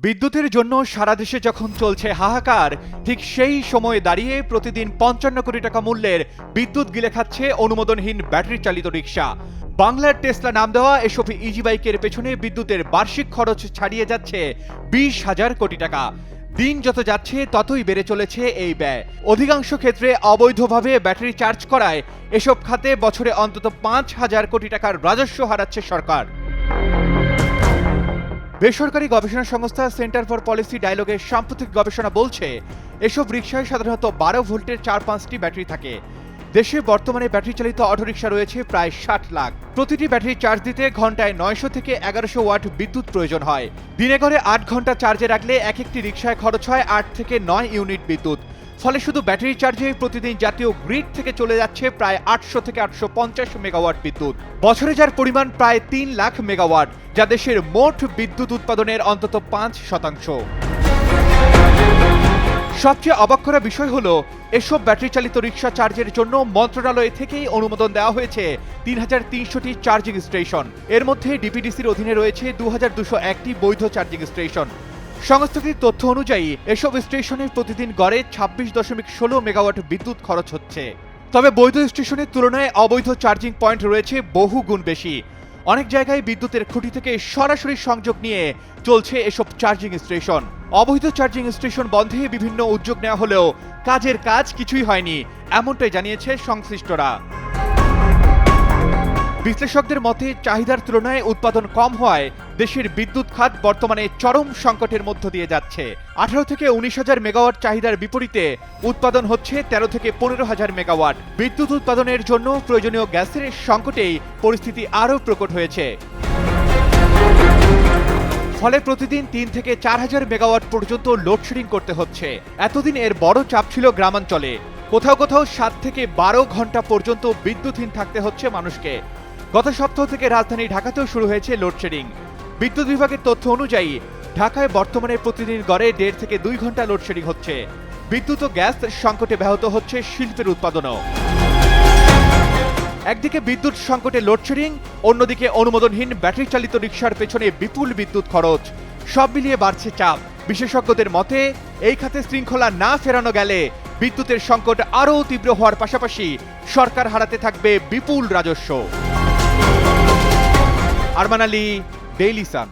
বিদ্যুতের জন্য সারা দেশে যখন চলছে হাহাকার, ঠিক সেই সময়ে দাঁড়িয়ে প্রতিদিন ৫৫ কোটি টাকা মূল্যের বিদ্যুৎ গিলে খাচ্ছে অনুমোদনহীন ব্যাটারি চালিত রিকশা। বাংলার টেসলা নাম দেওয়া এসব ইজি বাইকের পেছনে বিদ্যুতের বার্ষিক খরচ ছাড়িয়ে যাচ্ছে ২০,০০০ কোটি টাকা। দিন যত যাচ্ছে ততই বেড়ে চলেছে এই ব্যয়। অধিকাংশ ক্ষেত্রে অবৈধভাবে ব্যাটারি চার্জ করায় এসব খাতে বছরে অন্তত ৫,০০০ কোটি টাকার রাজস্ব হারাচ্ছে সরকার। বেসরকারি গবেষণা সংস্থা সেন্টার ফর পলিসি ডায়ালগের সাম্প্রতিক গবেষণা বলছে, এসব রিকশায় সাধারণত ১২ ভোল্টের ৪-৫টি ব্যাটারি থাকে। দেশে বর্তমানে ব্যাটারি চালিত অটোরিকশা রয়েছে প্রায় ৬০ লাখ। প্রতিটি ব্যাটারি চার্জ দিতে ঘন্টায় ৯০০ থেকে ১১০০ ওয়াট বিদ্যুৎ প্রয়োজন হয়। দিনে গড়ে ৮ ঘন্টা চার্জে রাখলে এক একটি রিকশায় খরচ হয় ৮ থেকে ৯ ইউনিট বিদ্যুৎ। ফলে শুধু ব্যাটারি চার্জে প্রতিদিন জাতীয় গ্রিড থেকে চলে যাচ্ছে প্রায় ৮০০ থেকে ৮৫০ মেগাওয়াট বিদ্যুৎ। বছরে যার পরিমাণ প্রায় ৩ লাখ মেগাওয়াট, যা দেশের মোট বিদ্যুৎ উৎপাদনের অন্তত ৫%। সবচেয়ে অবাক করা বিষয় হলো, এসব ব্যাটারি চালিত রিকশা চার্জের জন্য মন্ত্রণালয় থেকেই অনুমোদন দেওয়া হয়েছে ৩,৩০০টি চার্জিং স্টেশন। এর মধ্যে ডিপিডিসির অধীনে রয়েছে ২,২০১টি বৈধ চার্জিং স্টেশন। সংস্থাটির তথ্য অনুযায়ী এসব স্টেশনে প্রতিদিন গড়ে ২৬.১৬ মেগাওয়াট বিদ্যুৎ খরচ হচ্ছে। তবে বৈধ স্টেশনের তুলনায় অবৈধ চার্জিং পয়েন্ট রয়েছে বহু গুণ বেশি। অনেক জায়গায় বিদ্যুতের খুঁটি থেকে সরাসরি সংযোগ নিয়ে চলছে এসব চার্জিং স্টেশন। অবৈধ চার্জিং স্টেশন বন্ধে বিভিন্ন উদ্যোগ নেওয়া হলেও কাজের কাজ কিছুই হয়নি, এমনটাই জানিয়েছে সংশ্লিষ্টরা। বিশ্লেষকদের মতে, চাহিদার তুলনায় উৎপাদন কম হওয়ায় দেশের বিদ্যুৎ খাত বর্তমানে চরম সংকটের মধ্য দিয়ে যাচ্ছে। ১৮ থেকে ১৯,০০০ মেগাওয়াট চাহিদার বিপরীতে উৎপাদন হচ্ছে ১৩ থেকে ১৫,০০০ মেগাওয়াট। বিদ্যুৎ উৎপাদনের জন্য প্রয়োজনীয় গ্যাসের সংকটেই পরিস্থিতি আরও প্রকট হয়েছে। ফলে প্রতিদিন ৩ থেকে ৪,০০০ মেগাওয়াট পর্যন্ত লোডশেডিং করতে হচ্ছে। এতদিন এর বড় চাপ ছিল গ্রামাঞ্চলে। কোথাও কোথাও ৭ থেকে ১২ ঘন্টা পর্যন্ত বিদ্যুৎহীন থাকতে হচ্ছে মানুষকে। গত সপ্তাহ থেকে রাজধানী ঢাকাতেও শুরু হয়েছে লোডশেডিং। বিদ্যুৎ বিভাগের তথ্য অনুযায়ী ঢাকায় বর্তমানে প্রতিদিন গড়ে ১.৫ থেকে ২ ঘন্টা লোডশেডিং হচ্ছে। বিদ্যুৎ ও গ্যাস সংকটে ব্যাহত হচ্ছে শিল্পের উৎপাদনও। একদিকে বিদ্যুৎ সংকটে লোডশেডিং, অন্যদিকে অনুমোদনহীন ব্যাটারি চালিত রিকশার পেছনে বিপুল বিদ্যুৎ খরচ। সব মিলিয়ে বাড়ছে চাপ। বিশেষজ্ঞদের মতে, এই খাতে শৃঙ্খলা না ফেরানো গেলে বিদ্যুতের সংকট আরও তীব্র হওয়ার পাশাপাশি সরকার হারাতে থাকবে বিপুল রাজস্ব। Arman Ali, Daily Sun.